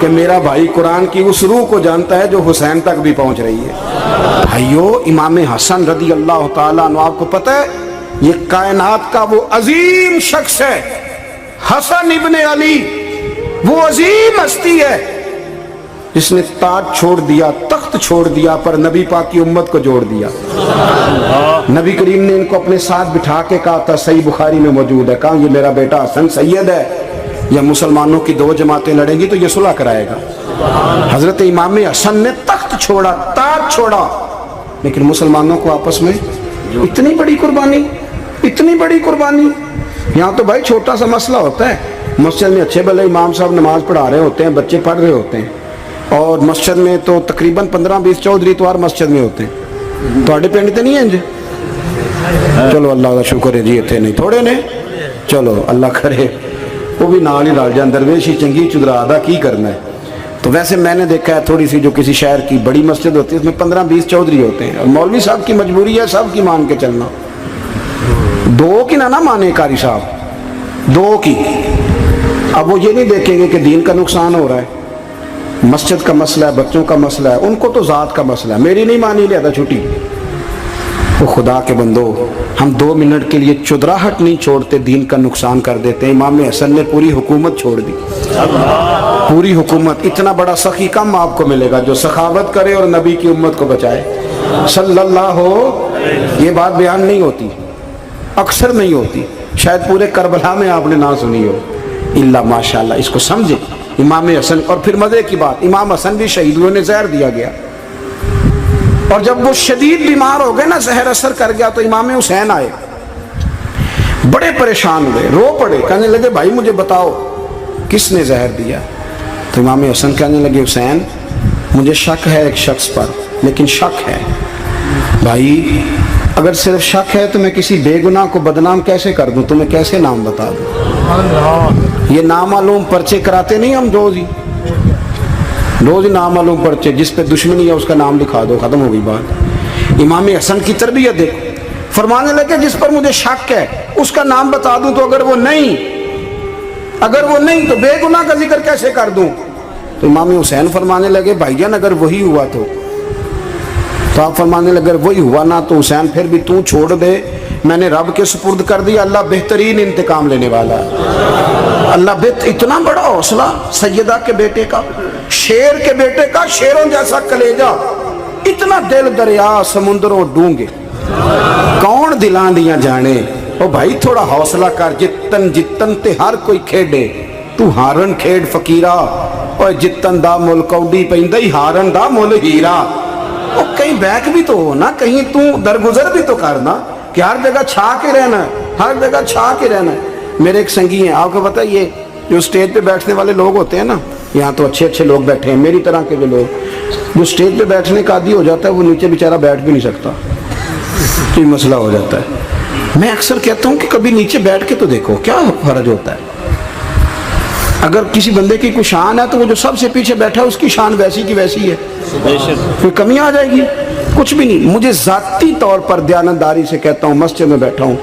کہ میرا بھائی قرآن کی اس روح کو جانتا ہے جو حسین تک بھی پہنچ رہی ہے۔ بھائیو، امام حسن رضی اللہ تعالیٰ عنہ، آپ کو پتہ ہے یہ کائنات کا وہ عظیم شخص ہے، حسن ابن علی، وہ عظیم ہستی ہے جس نے تاج چھوڑ دیا، تخت چھوڑ دیا، پر نبی پاک کی امت کو جوڑ دیا۔ نبی کریم نے ان کو اپنے ساتھ بٹھا کے کہا تھا، صحیح بخاری میں موجود ہے، کہا یہ میرا بیٹا حسن سید ہے، یا مسلمانوں کی دو جماعتیں لڑیں گی تو یہ صلح کرائے گا۔ حضرت امام حسن نے تخت چھوڑا، تاج چھوڑا، لیکن مسلمانوں کو آپس میں اتنی بڑی قربانی، اتنی بڑی قربانی۔ یہاں تو بھائی چھوٹا سا مسئلہ ہوتا ہے، مسجد میں اچھے بھلے امام صاحب نماز پڑھا رہے ہوتے ہیں، بچے پڑھ رہے ہوتے ہیں، اور مسجد میں تو تقریباً 15-20 چودھری اتوار مسجد میں ہوتے ہیں۔ تھوڑے پنڈ تے نہیں ہیں جی؟ چلو اللہ کا شکر ہے جی، اتنے نہیں تھوڑے نے، چلو اللہ کرے وہ بھی نال ہی رل جان، درویش ہی چنگی چدرا دا کی کرنا ہے۔ تو ویسے میں نے دیکھا ہے تھوڑی سی جو کسی شہر کی بڑی مسجد ہوتی ہے اس میں 15-20 چودھری ہوتے ہیں، اور مولوی صاحب کی مجبوری ہے سب کی مان کے چلنا، دو کی نہ مانے قاری صاحب، دو کی۔ اب وہ یہ نہیں دیکھیں گے کہ دین کا نقصان ہو رہا ہے، مسجد کا مسئلہ ہے، بچوں کا مسئلہ ہے، ان کو تو ذات کا مسئلہ ہے، میری نہیں مانی لیا تھا چھٹی۔ وہ خدا کے بندو، ہم 2 منٹ کے لیے چدراہٹ نہیں چھوڑتے، دین کا نقصان کر دیتے ہیں۔ امام حسن نے پوری حکومت چھوڑ دی، پوری حکومت۔ اتنا بڑا سخی کم آپ کو ملے گا جو سخاوت کرے اور نبی کی امت کو بچائے صلی اللہ ہو۔ یہ بات بیان نہیں ہوتی، اکثر نہیں ہوتی، شاید پورے کربلا میں آپ نے نہ سنی ہو، اللہ ماشاءاللہ۔ اس کو سمجھے امام حسن، اور پھر مزے کی بات، امام حسن بھی شہید ہوئے، انہیں زہر دیا گیا، اور جب وہ شدید بیمار ہو گئے نا، زہر اثر کر گیا، تو امام حسین آئے، بڑے پریشان ہوئے، رو پڑے، کہنے لگے بھائی مجھے بتاؤ کس نے زہر دیا؟ تو امام حسن کہنے لگے حسین مجھے شک ہے ایک شخص پر، لیکن شک ہے بھائی، اگر صرف شک ہے تو میں کسی بے گناہ کو بدنام کیسے کر دوں، تمہیں کیسے نام بتا دوں؟ یہ نامعلوم پرچے کراتے نہیں ہم روز ہی نامعلوم پرچے، جس پہ دشمنی ہے اس کا نام لکھا دو، ختم ہو گئی بات۔ امام حسن کی تربیت دیکھو، فرمانے لگے جس پر مجھے شک ہے اس کا نام بتا دوں، تو اگر وہ نہیں تو بے گناہ کا ذکر کیسے کر دوں؟ تو امام حسین فرمانے لگے بھائی جان اگر وہی ہوا تو آپ فرمانے لگے اگر وہی ہوا نا تو حسین پھر بھی تو چھوڑ دے، میں نے رب کے سپرد کر دیا، اللہ بہترین انتقام لینے والا ہے۔ اللہ اتنا بڑا حوصلہ سیدہ کے بیٹے کا، شیر کے بیٹے کا، شیروں جیسا کلیجہ، اتنا دل دریا سمندروں ڈونگے، کون دلاں دیاں جانے۔ او بھائی تھوڑا حوصلہ کر، جتن تے ہر کوئی کھیڈے، تو ہارن کھیڈ فقیرہ، اور جتن دا مل کوڈی پیندی ہارن دا مل ہیرا۔ او کہیں بیک بھی تو ہو نا، کہیں تو درگزر بھی تو کرنا، کہ ہر جگہ چھا کے رہنا ہے، ہر جگہ چھا کے رہنا ہے۔ میرے ایک سنگی ہیں، آپ کو پتہ ہے یہ جو سٹیج پہ بیٹھنے والے لوگ ہوتے ہیں نا، یہاں تو اچھے لوگ بیٹھے ہیں، میری طرح کے جو لوگ، جو سٹیج پہ بیٹھنے کا عادی ہو جاتا ہے وہ نیچے بیچارہ بیٹھ بھی نہیں سکتا، یہ مسئلہ ہو جاتا ہے۔ میں اکثر کہتا ہوں کہ کبھی نیچے بیٹھ کے تو دیکھو کیا فرض ہوتا ہے۔ اگر کسی بندے کی کوئی شان ہے تو وہ جو سب سے پیچھے بیٹھا ہے اس کی شان ویسی کی ویسی ہے، کوئی کمی آ جائے گی؟ کچھ بھی نہیں۔ مجھے ذاتی طور پر دیانتداری سے کہتا ہوں، مسجد میں بیٹھا ہوں،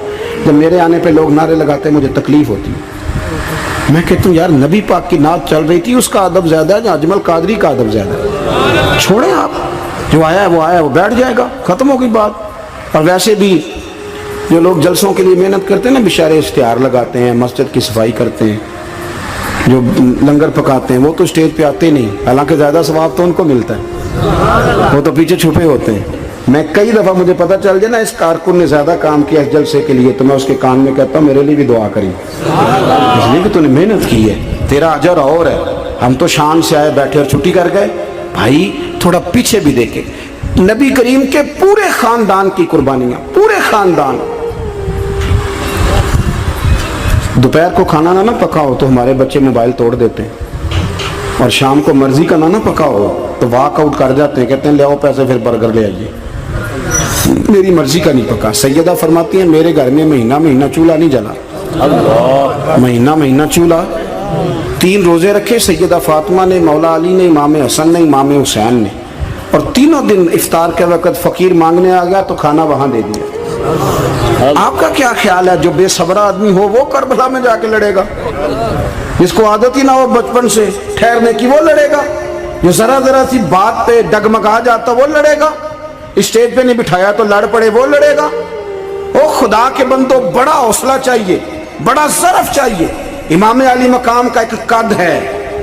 جب میرے آنے پہ لوگ نعرے لگاتے ہیں مجھے تکلیف ہوتی ہے۔ میں کہتا ہوں یار نبی پاک کی نعت چل رہی تھی، اس کا ادب زیادہ ہے یا اجمل قادری کا ادب زیادہ ہے؟ چھوڑیں آپ، جو آیا ہے وہ بیٹھ جائے گا، ختم ہو گئی بات۔ اور ویسے بھی جو لوگ جلسوں کے لیے محنت کرتے ہیں نا، بیچارے اشتہار لگاتے ہیں، مسجد کی صفائی کرتے ہیں، جو لنگر پکاتے ہیں، وہ تو اسٹیج پہ آتے نہیں، حالانکہ زیادہ ثواب تو ان کو ملتا ہے، وہ تو پیچھے چھپے ہوتے ہیں۔ میں کئی دفعہ مجھے پتہ چل جائے نا اس کارکن نے زیادہ کام کیا اس جلسے کے لیے، تو میں اس کے کان میں کہتا ہوں میرے لیے بھی دعا کری، اس لیے کہ تو نے محنت کی ہے، تیرا اجر اور ہے۔ ہم تو شان سے آئے بیٹھے اور چھٹی کر گئے۔ بھائی تھوڑا پیچھے بھی دیکھے، نبی کریم کے پورے خاندان کی قربانیاں، پورے خاندان۔ دوپہر کو کھانا نہ پکاؤ تو ہمارے بچے موبائل توڑ دیتے ہیں، اور شام کو مرضی کا نہ پکاؤ تو واک آؤٹ کر جاتے ہیں، کہتے ہیں لے آؤ پیسے پھر برگر لے آئیے، میری مرضی کا نہیں پکا۔ سیدہ فرماتی ہیں میرے گھر میں مہینہ چولہا نہیں جلا، مہینہ چولہا۔ 3 روزے رکھے سیدہ فاطمہ نے، مولا علی نے، امام حسن نے، امام حسین نے، اور تینوں دن افطار کے وقت فقیر مانگنے آ گیا تو کھانا وہاں دے دیا۔ آپ کا کیا خیال ہے جو بے صبر آدمی ہو وہ کربلا میں جا کے لڑے گا؟ جس کو عادت ہی نہ ہو بچپن سے ٹھہرنے کی وہ لڑے گا؟ جو ذرا ذرا سی بات پہ ڈگمگا جاتا وہ لڑے گا؟ اسٹیج پہ نہیں بٹھایا تو لڑ پڑے وہ لڑے گا؟ او خدا کے بندو، بڑا حوصلہ چاہیے، بڑا ظرف چاہیے۔ امام علی مقام کا ایک قد ہے،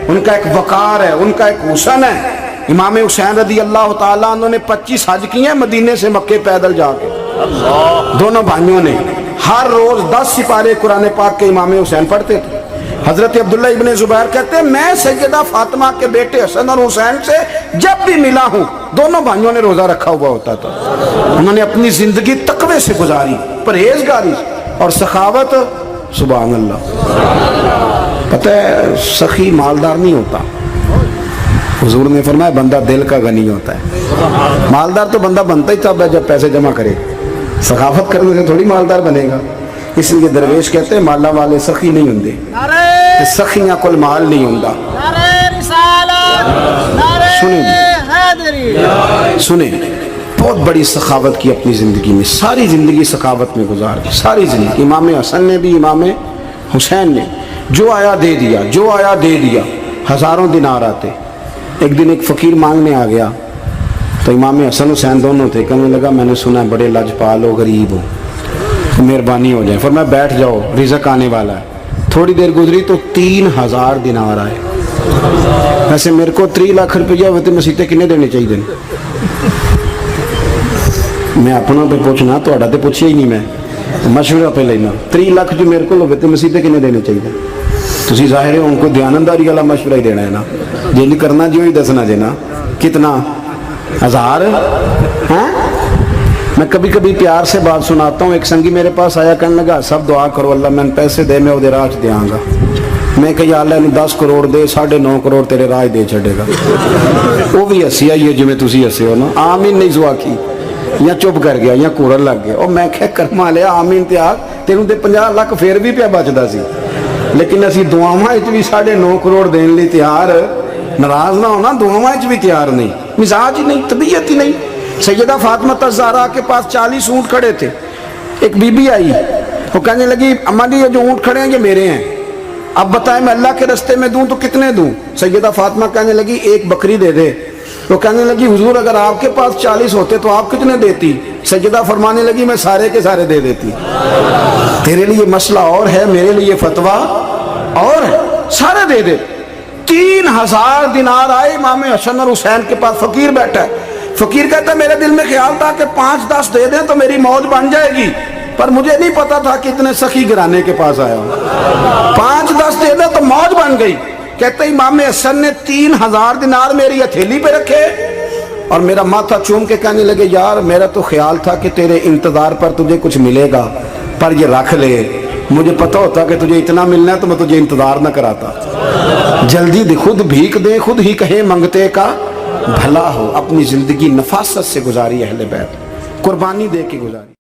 ان کا ایک وقار ہے، ان کا ایک حسن ہے۔ امام حسین رضی اللہ تعالیٰ عنہ نے 25 حج کیے ہیں مدینے سے مکے پیدل جا کے، دونوں بھائیوں نے۔ ہر روز 10 سپارے قرآن پاک کے امام حسین پڑھتے تھے۔ حضرت عبداللہ ابن زبیر کہتے ہیں میں سیدہ فاطمہ کے بیٹے حسن اور حسین سے جب بھی ملا ہوں دونوں بھائیوں نے روزہ رکھا ہوا ہوتا تھا۔ انہوں نے اپنی زندگی تقوی سے گزاری، پرہیزگاری اور سخاوت۔ سبحان اللہ۔ پتہ ہے سخی مالدار نہیں ہوتا، حضور نے فرمایا بندہ دل کا غنی ہوتا ہے۔ مالدار تو بندہ بنتا ہی تب ہے جب پیسے جمع کرے، سخاوت کرنے سے تھوڑی مالدار بنے گا۔ اس لیے درویش کہتے ہیں مالا والے سخی نہیں ہوندے، سخیاں کل مال نہیں ہوندا۔ سنیں بہت بڑی سخاوت کی اپنی زندگی میں، ساری زندگی سخاوت میں گزار دی، ساری زندگی۔ امام حسن نے بھی، امام حسین نے جو آیا دے دیا، جو آیا دے دیا، ہزاروں دینار آتے۔ ایک دن ایک فقیر مانگنے آ گیا تو امام حسن حسین دونوں تھے، کہنے لگا میں نے سنا ہے بڑے لجپال ہو، غریب ہو، مہربانی ہو جائے۔ فرمایا بیٹھ جاؤ رزق آنے والا ہے۔ تھوڑی دیر گزری تو 3000 دینار آئے۔ ویسے میرے کو 3 لاکھ روپیہ ہوئے تو مسیطے کنے دینے چاہیے؟ میں اپنا پہ پوچھنا، تھوڑا تو پوچھیا ہی نہیں، میں مشورہ پہ لینا۔ 3 لاکھ جو میرے کو ہوئے تو مسیطے کنے دینے چاہیے؟ تسی ظاہر ہے ان کو دیانتداری والا مشورہ ہی دینا ہے نا، جی نہیں کرنا جو ہی دسنا جی نا۔ کتنا 1000؟ ہاں میں کبھی کبھی پیار سے بات سناتا ہوں۔ ایک سنگی میرے پاس آیا، کہنے لگا سب دعا کرو اللہ میں پیسے دے، میں وہ راج دیا گا۔ میں کہ یا اللہ 10 کروڑ دے، 9.5 کروڑ تیرے راج دے چھڑے گا۔ وہ بھی ہسی آئی ہے جو میں تسی ہسے ہو نا، آمین نہیں دعا کی، یا چپ کر گیا یا کورن لگ گیا۔ اور میں کہ کرما لیا آمین تے آگ تینوں تے 50 لاکھ پھر بھی پیا بچدا سی، لیکن اسی دعاواں وچ بھی 9.5 کروڑ دین لئی تیار، ناراض نہ ہونا، دعاواں وچ بھی تیار نہیں، مزاج ہی نہیں، طبیعت ہی نہیں۔ سیدہ فاطمہ الزہرا کے پاس 40 اونٹ کھڑے تھے۔ ایک بی بی آئی، وہ کہنے لگی اماں جی یہ جو اونٹ کھڑے ہیں یہ میرے ہیں، اب بتائیں میں اللہ کے رستے میں دوں تو کتنے دوں؟ سیدہ فاطمہ کہنے لگی 1 بکری دے دے۔ وہ کہنے لگی حضور اگر آپ کے پاس 40 ہوتے تو آپ کتنے دیتی؟ سیدہ فرمانے لگی میں سارے کے سارے دے دیتی۔ تیرے لیے مسئلہ اور ہے، میرے لیے فتویٰ اور ہے، سارے دے دے۔ 3000 دینار آئے امام حسن اور حسین کے پاس۔ فقیر بیٹھا ہے، فقیر کہتا ہے میرے دل میں خیال تھا کہ 5-10 دے دیں تو میری موت بن جائے گی، پر مجھے نہیں پتا تھا کہ اتنے سخی گھرانے کے پاس آیا ہوں۔ 5-10 دے دیں تو موت بن گئی۔ کہتے امام حسن نے 3000 دینار میری ہتھیلی پہ رکھے اور میرا ماتھا چوم کے کہنے لگے یار میرا تو خیال تھا کہ تیرے انتظار پر تجھے کچھ ملے گا، پر یہ رکھ لے، مجھے پتا ہوتا کہ تجھے اتنا ملنا ہے تو میں تجھے انتظار نہ کراتا۔ جلدی دے، خود بھیک دے، خود ہی کہے منگتے کا بھلا ہو۔ اپنی زندگی نفاست سے گزاری اہل بیت، قربانی دے کے گزاری۔